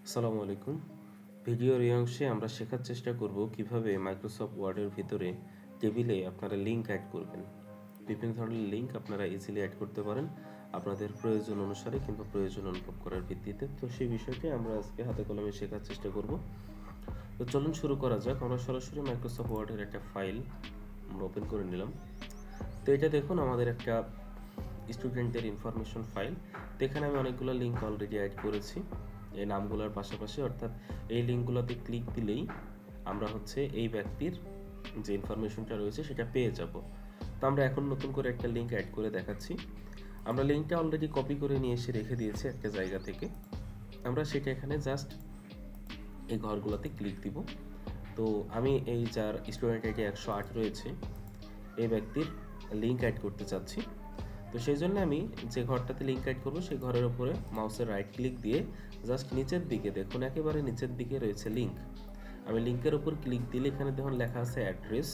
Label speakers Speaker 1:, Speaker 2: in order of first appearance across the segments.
Speaker 1: আসসালামু আলাইকুম। ভিডিওর এই অংশে আমরা শেখার চেষ্টা করব কিভাবে মাইক্রোসফট ওয়ার্ডের ভিতরে টেবিলে আপনারা লিঙ্ক অ্যাড করবেন। বিভিন্ন ধরনের লিঙ্ক আপনারা ইজিলি অ্যাড করতে পারেন আপনাদের প্রয়োজন অনুসারে কিংবা প্রয়োজন অনুভব করার ভিত্তিতে। তো সেই বিষয়টি আমরা আজকে হাতে কলমে শেখার চেষ্টা করব। তো চলুন শুরু করা যাক। আমরা সরাসরি মাইক্রোসফট ওয়ার্ডের একটা ফাইল আমরা ওপেন করে নিলাম। তো এটা দেখুন আমাদের একটা স্টুডেন্টদের ইনফরমেশন ফাইল। তো এখানে আমি অনেকগুলো লিঙ্ক অলরেডি অ্যাড করেছি এই নামগুলোর পাশাপাশি, অর্থাৎ এই লিঙ্কগুলোতে ক্লিক দিলেই আমরা এই ব্যক্তির যে ইনফরমেশনটা রয়েছে সেটা পেয়ে যাব। তো আমরা এখন নতুন করে একটা লিঙ্ক অ্যাড করে দেখাচ্ছি। আমরা লিঙ্কটা অলরেডি কপি করে নিয়ে এসে রেখে দিয়েছি একটা জায়গা থেকে। আমরা সেটা এখানে জাস্ট এই ঘরগুলোতে ক্লিক দিব। তো আমি এই যার স্টুডেন্ট আইডি 108 রয়েছে এই ব্যক্তির লিঙ্ক অ্যাড করতে চাচ্ছি। তো সেই জন্য আমি যে ঘরটাতে লিঙ্ক অ্যাড করবো সেই ঘরের উপরে মাউসের রাইট ক্লিক দিয়ে জাস্ট নিচের দিকে দেখুন, একেবারে নিচের দিকে রয়েছে লিঙ্ক। আমি লিঙ্কের উপর ক্লিক দিলে এখানে দেখুন লেখা আছে অ্যাড্রেস।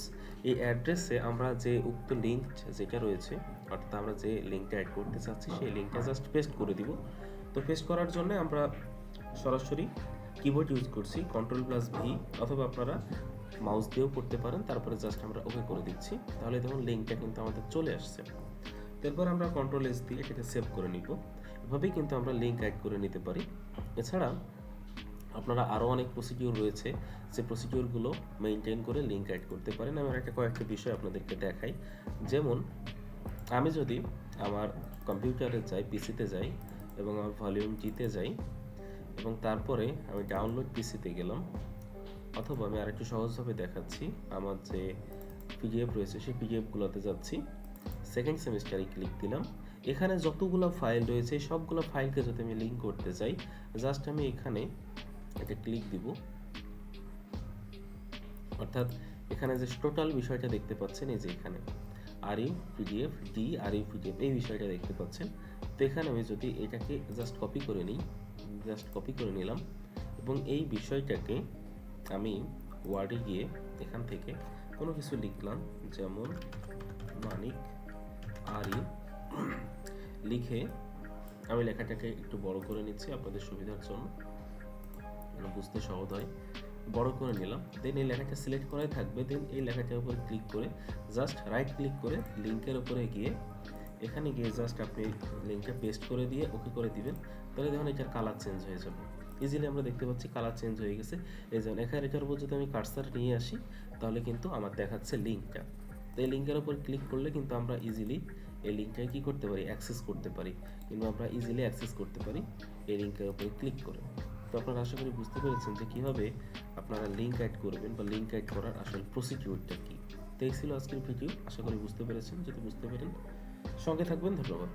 Speaker 1: এই অ্যাড্রেসে আমরা যে উক্ত লিঙ্ক যেটা রয়েছে, অর্থাৎ আমরা যে লিঙ্কটা অ্যাড করতে চাচ্ছি সেই লিঙ্কটা জাস্ট পেস্ট করে দিব। তো পেস্ট করার জন্য আমরা সরাসরি কিবোর্ড ইউজ করছি Ctrl+V, অথবা আপনারা মাউস দিয়েও করতে পারেন। তারপরে জাস্ট আমরা ওকে করে দিচ্ছি, তাহলে দেখুন লিঙ্কটা কিন্তু আমাদের চলে আসছে। এরপর আমরা Ctrl+S দিয়ে এটাকে সেভ করে নিব। এভাবেই কিন্তু আমরা লিঙ্ক অ্যাড করে নিতে পারি। এছাড়া আপনারা আরও অনেক প্রসিডিউর রয়েছে, যে প্রসিডিউরগুলো মেনটেন করে লিঙ্ক অ্যাড করতে পারেন। আমি কয়েকটা বিষয় আপনাদেরকে দেখাই। যেমন আমি যদি আমার কম্পিউটারে যাই, পিসিতে যাই এবং আমার ভলিউম জিতে যাই এবং তারপরে আমি ডাউনলোড পিসিতে গেলাম, অথবা আমি আরেকটু সহজভাবে দেখাচ্ছি, আমার যে পিডিএফ রয়েছে সেই পিডিএফগুলোতে যাচ্ছি, সেকেন্ড সেমিস্টারে ক্লিক দিলাম। এখানে যতগুলো ফাইল রয়েছে সবগুলো ফাইলকে যদি আমি লিঙ্ক করতে চাই, জাস্ট আমি এখানে এটা ক্লিক দিব। অর্থাৎ এখানে যে টোটাল বিষয়টা দেখতে পাচ্ছেন, এই যে এখানে RU PDF D RU PDF এই বিষয়টা দেখতে পাচ্ছেন। তো এখানে আমি যদি এটাকে জাস্ট কপি করে নিই, জাস্ট কপি করে নিলাম এবং এই বিষয়টাকে আমি ওয়ার্ডে গিয়ে এখান থেকে কোনো কিছু লিখলাম, যেমন মানিক আরইউ লিখে আমি লেখাটাকে একটু বড় করে নিচ্ছি আপনাদের সুবিধার জন্য, বুঝতে সহজ হয়। বড় করে নিলাম, দেন এই লেখাটা সিলেক্ট করাই থাকবে। দেন এই লেখাটার উপর ক্লিক করে জাস্ট রাইট ক্লিক করে লিঙ্কের উপরে গিয়ে এখানে গিয়ে জাস্ট আপনি লিঙ্কটা পেস্ট করে দিয়ে ওকে করে দিবেন। তাহলে দেখুন এটার কালার চেঞ্জ হয়ে যাবে। ইজিলি আমরা দেখতে পাচ্ছি কালার চেঞ্জ হয়ে গেছে। এই যেমন এখানে এটার উপর যদি আমি কার্সার নিয়ে আসি তাহলে কিন্তু আমার দেখাচ্ছে লিঙ্কটা। তো এই লিঙ্কের উপর ক্লিক করলে কিন্তু আমরা ইজিলি এই লিঙ্কটাকে কী করতে পারি, অ্যাক্সেস করতে পারি, কিংবা আমরা ইজিলি অ্যাক্সেস করতে পারি এই লিঙ্কের উপরে ক্লিক করে। তো আপনারা আশা করি বুঝতে পেরেছেন যে কীভাবে আপনারা লিঙ্ক অ্যাড করবেন বা লিঙ্ক অ্যাড করার আসল প্রসিডিউরটা কী। তো এই ছিল আজকের ভিডিও। আশা করি বুঝতে পেরেছেন। যদি বুঝতে পারেন সঙ্গে থাকবেন। ধন্যবাদ।